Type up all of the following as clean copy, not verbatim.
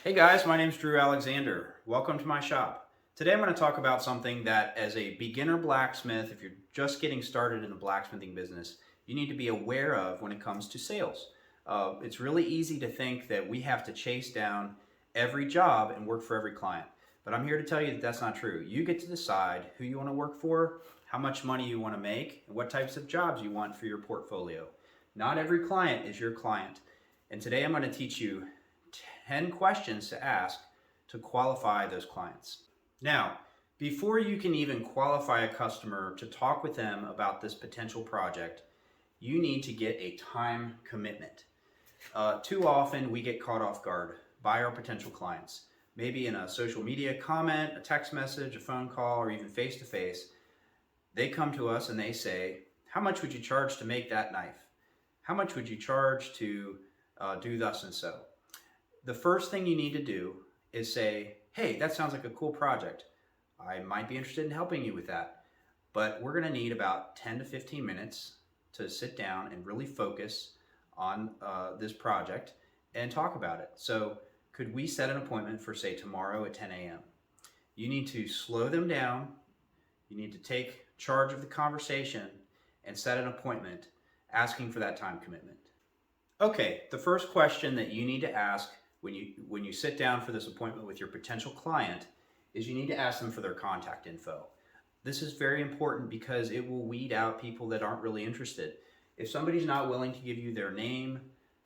Hey guys, my name's Drew Alexander. Welcome to my shop. Today I'm going to talk about something that, as a beginner blacksmith, if you're just getting started in the blacksmithing business, you need to be aware of when it comes to sales. It's really easy to think that we have to chase down every job and work for every client. But I'm here to tell you that that's not true. You get to decide who you want to work for, how much money you want to make, and what types of jobs you want for your portfolio. Not every client is your client. And today I'm going to teach you 10 questions to ask to qualify those clients. Now, before you can even qualify a customer to talk with them about this potential project, you need to get a time commitment. Too often we get caught off guard by our potential clients. Maybe in a social media comment, a text message, a phone call, or even face to face, they come to us and they say, how much would you charge to make that knife? How much would you charge to do thus and so? The first thing you need to do is say, hey, that sounds like a cool project. I might be interested in helping you with that. But we're going to need about 10 to 15 minutes to sit down and really focus on this project and talk about it. So could we set an appointment for, say, tomorrow at 10 a.m.? You need to slow them down. You need to take charge of the conversation and set an appointment asking for that time commitment. Okay, the first question that you need to ask when you sit down for this appointment with your potential client is you need to ask them for their contact info. This is very important because it will weed out people that aren't really interested. If somebody's not willing to give you their name,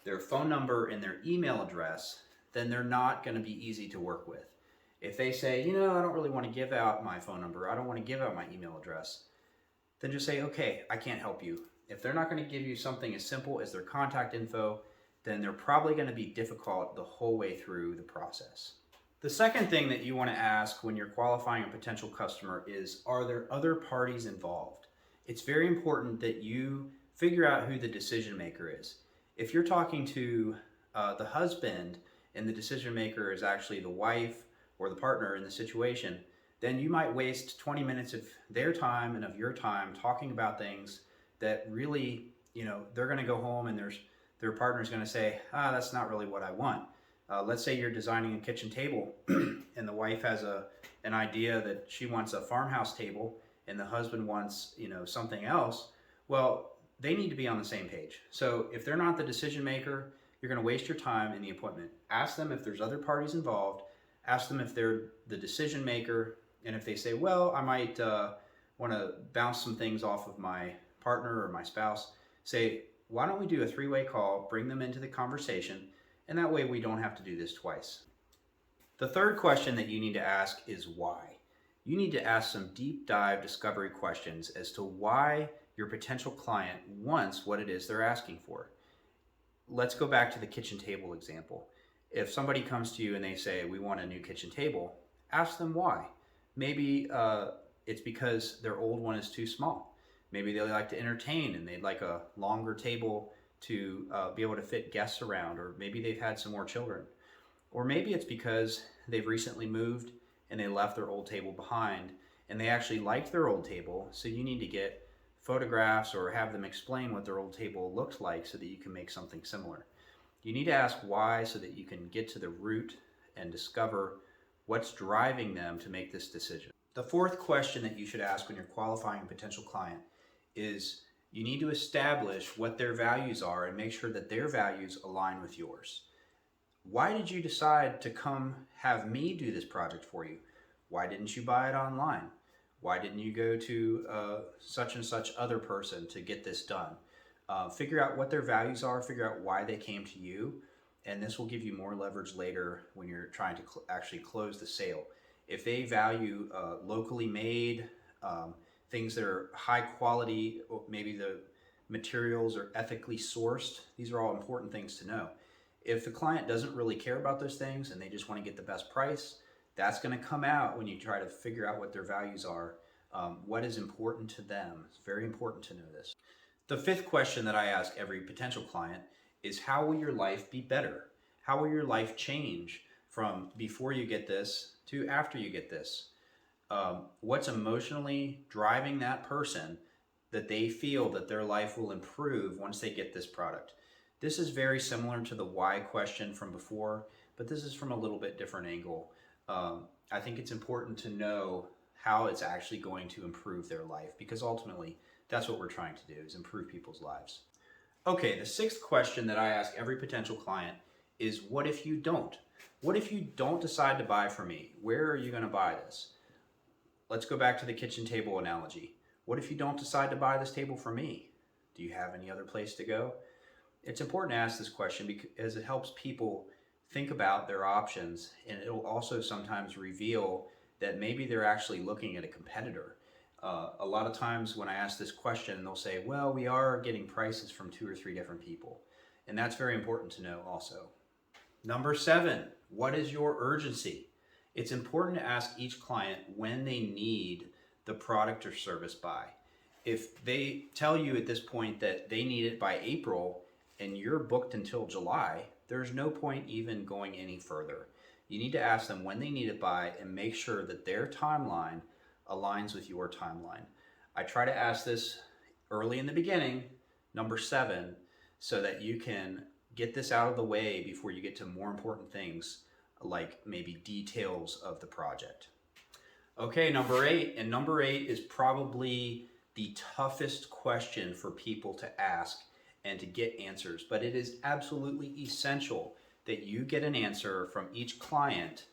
their phone number, and their email address, then they're not going to be easy to work with. If they say, I don't really want to give out my phone number, I don't want to give out my email address, then just say, okay, I can't help you. If they're not going to give you something as simple as their contact info, then they're probably going to be difficult the whole way through the process. The second thing that you want to ask when you're qualifying a potential customer is, are there other parties involved? It's very important that you figure out who the decision maker is. If you're talking to the husband and the decision maker is actually the wife or the partner in the situation, then you might waste 20 minutes of their time and of your time talking about things that really, they're going to go home and their partner's going to say, that's not really what I want. Let's say you're designing a kitchen table and the wife has an idea that she wants a farmhouse table and the husband wants, something else. Well, they need to be on the same page. So if they're not the decision maker, you're going to waste your time in the appointment. Ask them if there's other parties involved. Ask them if they're the decision maker. And if they say, well, I might want to bounce some things off of my partner or my spouse, say, why don't we do a three-way call, bring them into the conversation, and that way we don't have to do this twice. The third question that you need to ask is why. You need to ask some deep dive discovery questions as to why your potential client wants what it is they're asking for. Let's go back to the kitchen table example. If somebody comes to you and they say, we want a new kitchen table, ask them why. Maybe it's because their old one is too small. Maybe they like to entertain and they'd like a longer table to be able to fit guests around, or maybe they've had some more children. Or maybe it's because they've recently moved and they left their old table behind and they actually liked their old table, so you need to get photographs or have them explain what their old table looked like so that you can make something similar. You need to ask why so that you can get to the root and discover what's driving them to make this decision. The fourth question that you should ask when you're qualifying a potential client is you need to establish what their values are and make sure that their values align with yours. Why did you decide to come have me do this project for you? Why didn't you buy it online? Why didn't you go to such and such other person to get this done? Figure out what their values are, figure out why they came to you, and this will give you more leverage later when you're trying to actually close the sale. If they value locally made, things that are high quality, maybe the materials are ethically sourced, these are all important things to know. If the client doesn't really care about those things and they just want to get the best price, that's going to come out when you try to figure out what their values are, what is important to them. It's very important to know this. The fifth question that I ask every potential client is, how will your life be better? How will your life change from before you get this to after you get this? What's emotionally driving that person that they feel that their life will improve once they get this product? This is very similar to the why question from before, but this is from a little bit different angle. I think it's important to know how it's actually going to improve their life, because ultimately that's what we're trying to do, is improve people's lives. Okay, the sixth question that I ask every potential client is, what if you don't? What if you don't decide to buy from me? Where are you going to buy this? Let's go back to the kitchen table analogy. What if you don't decide to buy this table from me? Do you have any other place to go? It's important to ask this question because it helps people think about their options, and it'll also sometimes reveal that maybe they're actually looking at a competitor. A lot of times when I ask this question, they'll say, well, we are getting prices from 2 or 3 different people. And that's very important to know also. Number 7, what is your urgency? It's important to ask each client when they need the product or service by. If they tell you at this point that they need it by April and you're booked until July, there's no point even going any further. You need to ask them when they need it by and make sure that their timeline aligns with your timeline. I try to ask this early in the beginning, number 7, so that you can get this out of the way before you get to more important things like maybe details of the project. Okay, number 8, and number 8 is probably the toughest question for people to ask and to get answers, but it is absolutely essential that you get an answer from each client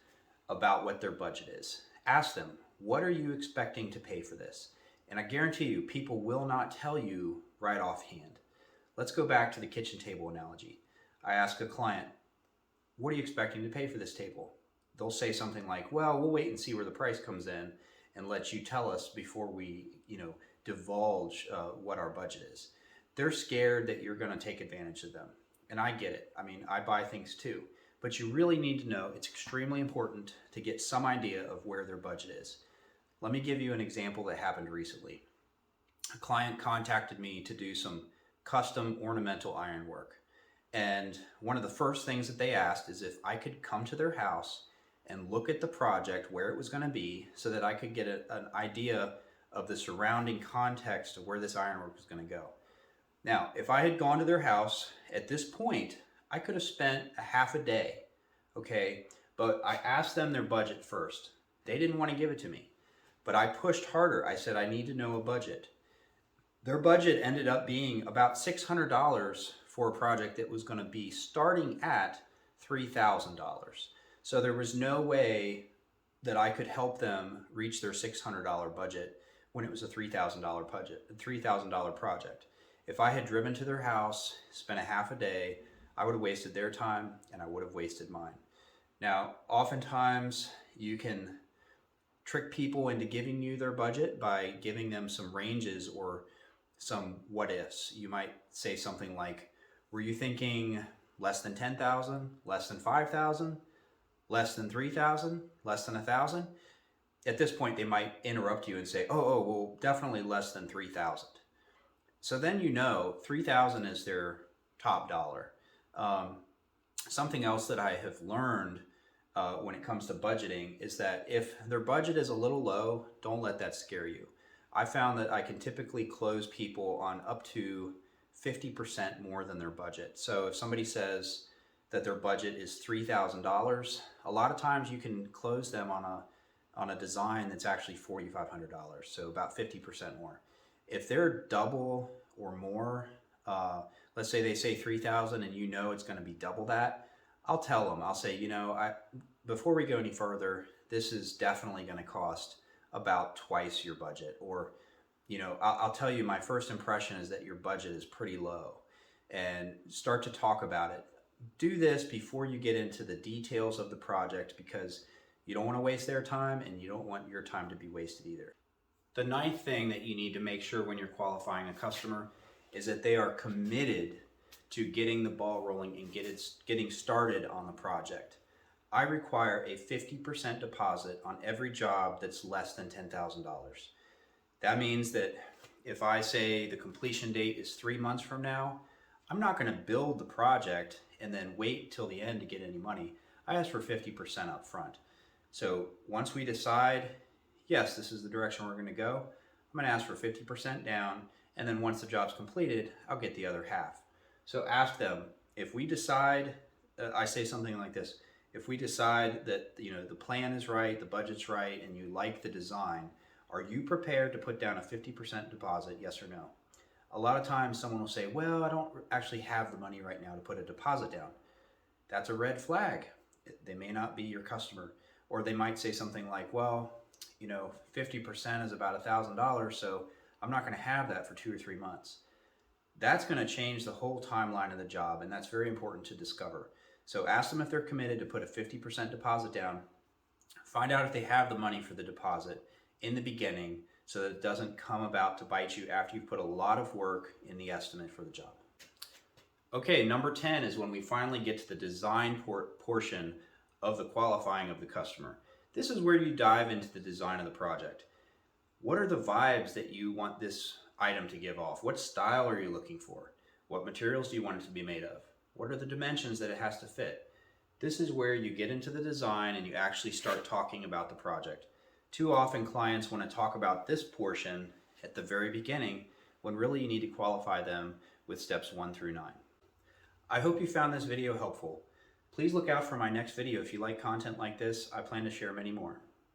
about what their budget is. Ask them, what are you expecting to pay for this? And I guarantee you, people will not tell you right offhand. Let's go back to the kitchen table analogy. I ask a client, what are you expecting to pay for this table? They'll say something like, well, we'll wait and see where the price comes in and let you tell us before we, divulge what our budget is. They're scared that you're going to take advantage of them. And I get it. I mean, I buy things too. But you really need to know, it's extremely important to get some idea of where their budget is. Let me give you an example that happened recently. A client contacted me to do some custom ornamental ironwork. And one of the first things that they asked is if I could come to their house and look at the project, where it was going to be, so that I could get an idea of the surrounding context of where this ironwork was going to go. Now, if I had gone to their house at this point, I could have spent a half a day, okay? But I asked them their budget first. They didn't want to give it to me. But I pushed harder. I said, I need to know a budget. Their budget ended up being about $600 for a project that was going to be starting at $3,000. So there was no way that I could help them reach their $600 budget when it was a $3,000 project. If I had driven to their house, spent a half a day, I would have wasted their time and I would have wasted mine. Now, oftentimes you can trick people into giving you their budget by giving them some ranges or some what ifs. You might say something like, were you thinking less than 10,000, less than 5,000, less than 3,000, less than 1,000? At this point, they might interrupt you and say, well, definitely less than 3,000. So then 3,000 is their top dollar. Something else that I have learned when it comes to budgeting is that if their budget is a little low, don't let that scare you. I found that I can typically close people on up to 50% more than their budget. So if somebody says that their budget is $3,000, a lot of times you can close them on a design that's actually $4,500, so about 50% more. If they're double or more, let's say they say 3,000 and it's going to be double that, I'll tell them, I'll say, before we go any further, this is definitely going to cost about twice your budget. Or, I'll tell you, my first impression is that your budget is pretty low, and start to talk about it. Do this before you get into the details of the project, because you don't want to waste their time and you don't want your time to be wasted either. The 9th thing that you need to make sure when you're qualifying a customer is that they are committed to getting the ball rolling and getting started on the project. I require a 50% deposit on every job that's less than $10,000. That means that if I say the completion date is 3 months from now, I'm not going to build the project and then wait till the end to get any money. I ask for 50% up front. So once we decide, yes, this is the direction we're going to go, I'm going to ask for 50% down, and then once the job's completed, I'll get the other half. So ask them, if we decide, I say something like this, If we decide that the plan is right, the budget's right, and you like the design, are you prepared to put down a 50% deposit, yes or no? A lot of times someone will say, well, I don't actually have the money right now to put a deposit down. That's a red flag. They may not be your customer. Or they might say something like, well, 50% is about $1,000, so I'm not going to have that for 2 or 3 months. That's going to change the whole timeline of the job, and that's very important to discover. So ask them if they're committed to put a 50% deposit down. Find out if they have the money for the deposit in the beginning so that it doesn't come about to bite you after you've put a lot of work in the estimate for the job. Okay, number 10 is when we finally get to the design portion of the qualifying of the customer. This is where you dive into the design of the project. What are the vibes that you want this item to give off? What style are you looking for? What materials do you want it to be made of? What are the dimensions that it has to fit? This is where you get into the design and you actually start talking about the project. Too often clients want to talk about this portion at the very beginning when really you need to qualify them with steps 1 through 9. I hope you found this video helpful. Please look out for my next video. If you like content like this, I plan to share many more.